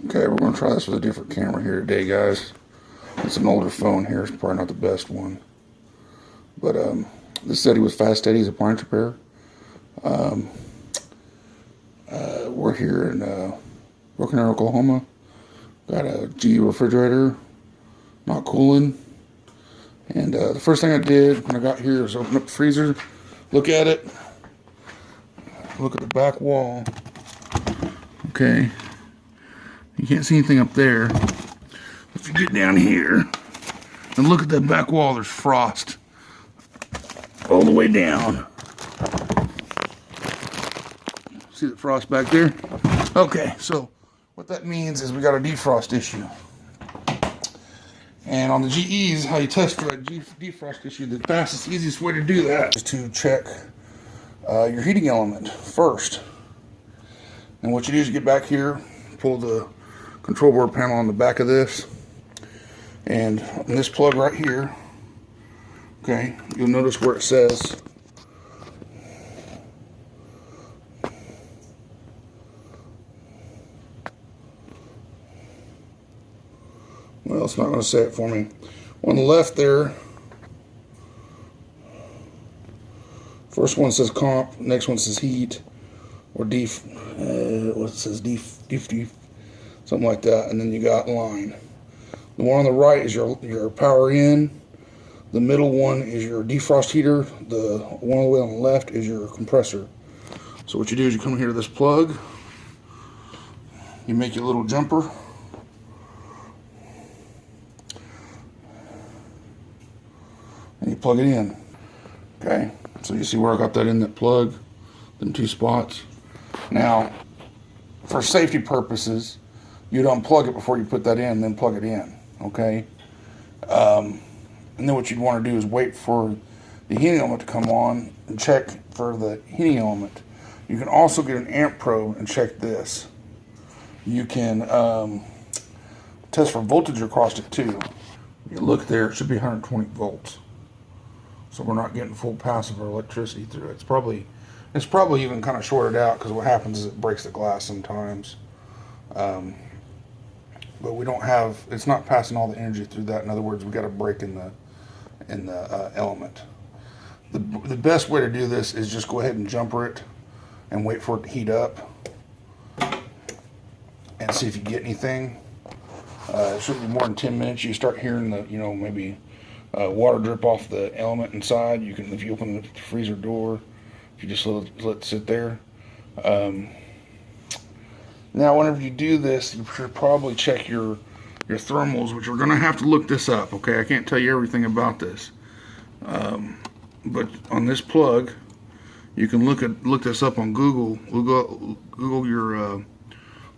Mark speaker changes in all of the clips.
Speaker 1: Okay, we're going to try this with a different camera here today, guys. It's an older phone here. It's probably not the best one. But this SETI with Fast Eddie's appliance repair. We're here in Broken Arrow, Oklahoma. Got a GE refrigerator, not cooling. And the first thing I did when I got here was open up the freezer, look at it, look at the back wall. Okay, you can't see anything up there. If you get down here and look at that back wall, there's frost all the way down. See the frost back there? Okay, so what that means is we got a defrost issue. And on the GEs, how you test for a defrost issue, the fastest, easiest way to do that is to check your heating element first. And what you do is you get back here, pull the control board panel on the back of this, and on this plug right here, okay, you'll notice where it says well, it's not going to say it for me. On the left there, first one says comp, next one says heat, or def, what it says, def, something like that, and then you got line. The one on the right is your power in, the middle one is your defrost heater, the one on the way on the left is your compressor. So what you do is you come here to this plug, you make your little jumper, and you plug it in. Okay, so you see where I got that in that plug, them two spots. Now, for safety purposes, you'd unplug it before you put that in, then plug it in. Okay, and then what you'd want to do is wait for the heating element to come on and check for the heating element. You can also get an amp probe and check this. You can test for voltage across it too. You look there, it should be 120 volts. So we're not getting full passive or electricity through it. It's probably even kind of shorted out, because what happens is it breaks the glass sometimes. But we don't have, it's not passing all the energy through that. In other words, we got a break in the element. The best way to do this is just go ahead and jumper it and wait for it to heat up and see if you get anything. It shouldn't be more than 10 minutes. You start hearing the, maybe water drip off the element inside. You can, if you open the freezer door, if you just let it sit there. Now, whenever you do this, you should probably check your thermals, which we're going to have to look this up. Okay, I can't tell you everything about this, but on this plug, you can look this up on Google. Google your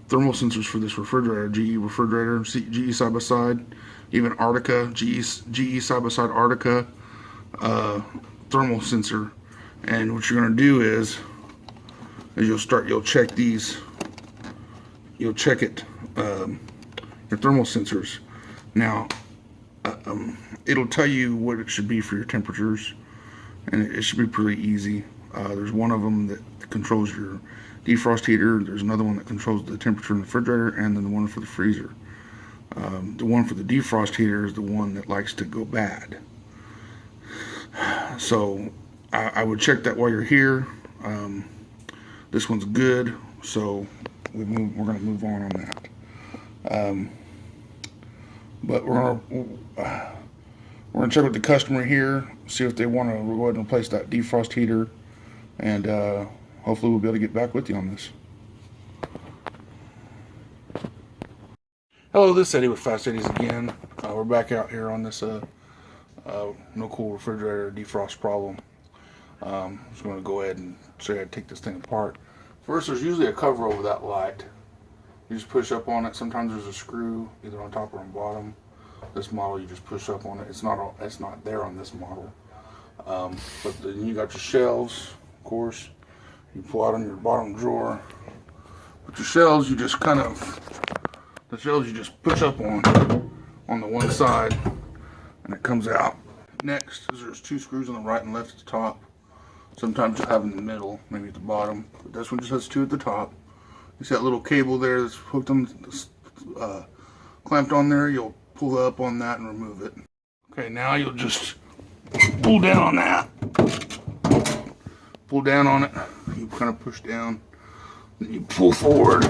Speaker 1: thermal sensors for this refrigerator, GE refrigerator, GE side by side, even Arctica, GE side by side Arctica thermal sensor. And what you're going to do is you'll check these. You'll check it, your thermal sensors. Now, it'll tell you what it should be for your temperatures, and it should be pretty easy. There's one of them that controls your defrost heater. There's another one that controls the temperature in the refrigerator, and then the one for the freezer. The one for the defrost heater is the one that likes to go bad. So I would check that while you're here. This one's good, so we're going to move on that. But we're going to check with the customer here, see if they want to go ahead and replace that defrost heater, and hopefully we'll be able to get back with you on this. Hello, this is Eddie with Fast Eddie's again. We're back out here on this no cool refrigerator defrost problem. I'm just going to go ahead and show you how to take this thing apart. First, there's usually a cover over that light. You just push up on it. Sometimes there's a screw either on top or on bottom. This model, you just push up on it. It's not there on this model. But then you got your shelves, of course. You pull out on your bottom drawer. But your shelves, you just push up on the one side, and it comes out. Next, there's two screws on the right and left at the top. Sometimes you'll have in the middle, maybe at the bottom. But this one just has two at the top. You see that little cable there that's hooked on the clamped on there, you'll pull up on that and remove it. Okay, now you'll just pull down on that. Pull down on it. You kind of push down. Then you pull forward,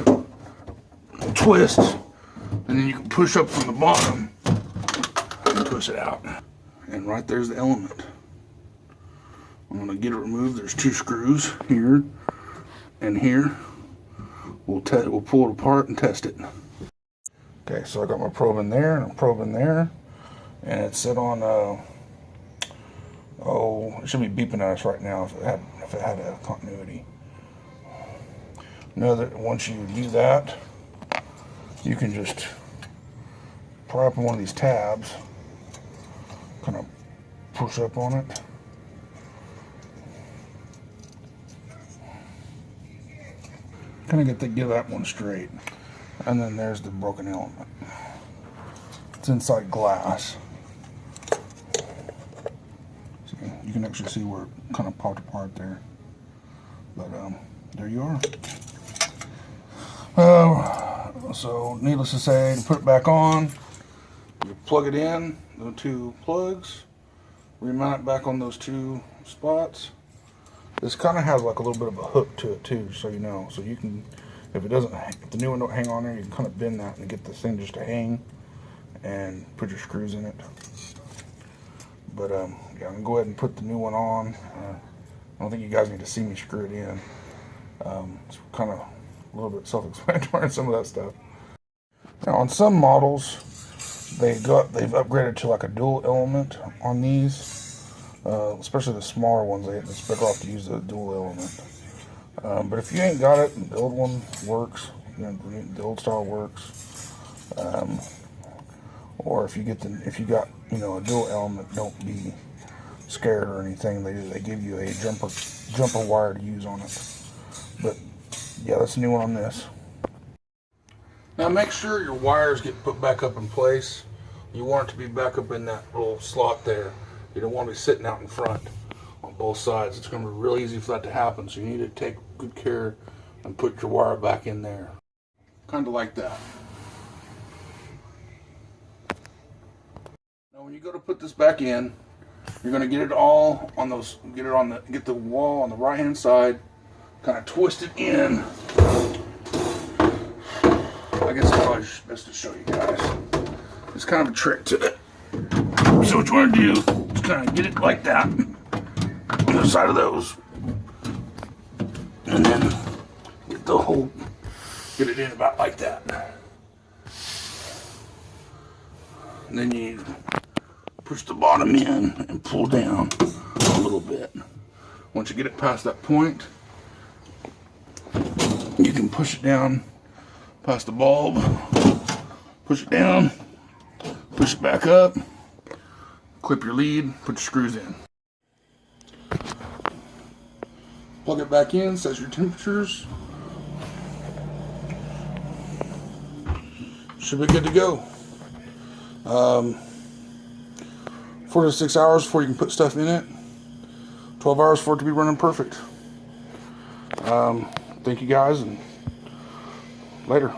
Speaker 1: twist, and then you can push up from the bottom and push it out. And right there's the element. I'm going to get it removed. There's 2 screws here and here. We'll pull it apart and test it. Okay, so I got my probe in there and a probe in there, and it's set on. It should be beeping at us right now if it had a continuity. Know that once you do that, you can just pry up on one of these tabs, kind of push up on it. Kind of get that one straight. And then there's the broken element. It's inside glass. So you can actually see where it kind of popped apart there. But there you are. So needless to say, to put it back on, you plug it in, the 2 plugs, remount it back on those 2 spots. This kind of has like a little bit of a hook to it too, so you know. So you can, if the new one don't hang on there, you can kind of bend that and get this thing just to hang and put your screws in it. But yeah, I'm gonna go ahead and put the new one on. I don't think you guys need to see me screw it in. It's kind of a little bit self-explanatory on some of that stuff. Now on some models, they've upgraded to like a dual element on these. Especially the smaller ones, it's better off to use the dual element. But if you ain't got it, the old one works. You know, the old style works. Or if you got a dual element, don't be scared or anything. They give you a jumper wire to use on it. But yeah, that's a new one on this. Now make sure your wires get put back up in place. You want it to be back up in that little slot there. You don't want to be sitting out in front on both sides. It's going to be real easy for that to happen, so you need to take good care and put your wire back in there. Kind of like that. Now when you go to put this back in, you're going to get it all on those, get the wall on the right hand side, kind of twist it in. I guess it's probably best to show you guys. It's kind of a trick to it. So what you want to do is kind of get it like that on the side of those, and then get it in about like that. And then you push the bottom in and pull down a little bit. Once you get it past that point, you can push it down past the bulb, push it down, push it back up, clip your lead, put your screws in. Plug it back in, set your temperatures. Should be good to go. 4 to 6 hours before you can put stuff in it. 12 hours for it to be running perfect. Thank you guys, and later.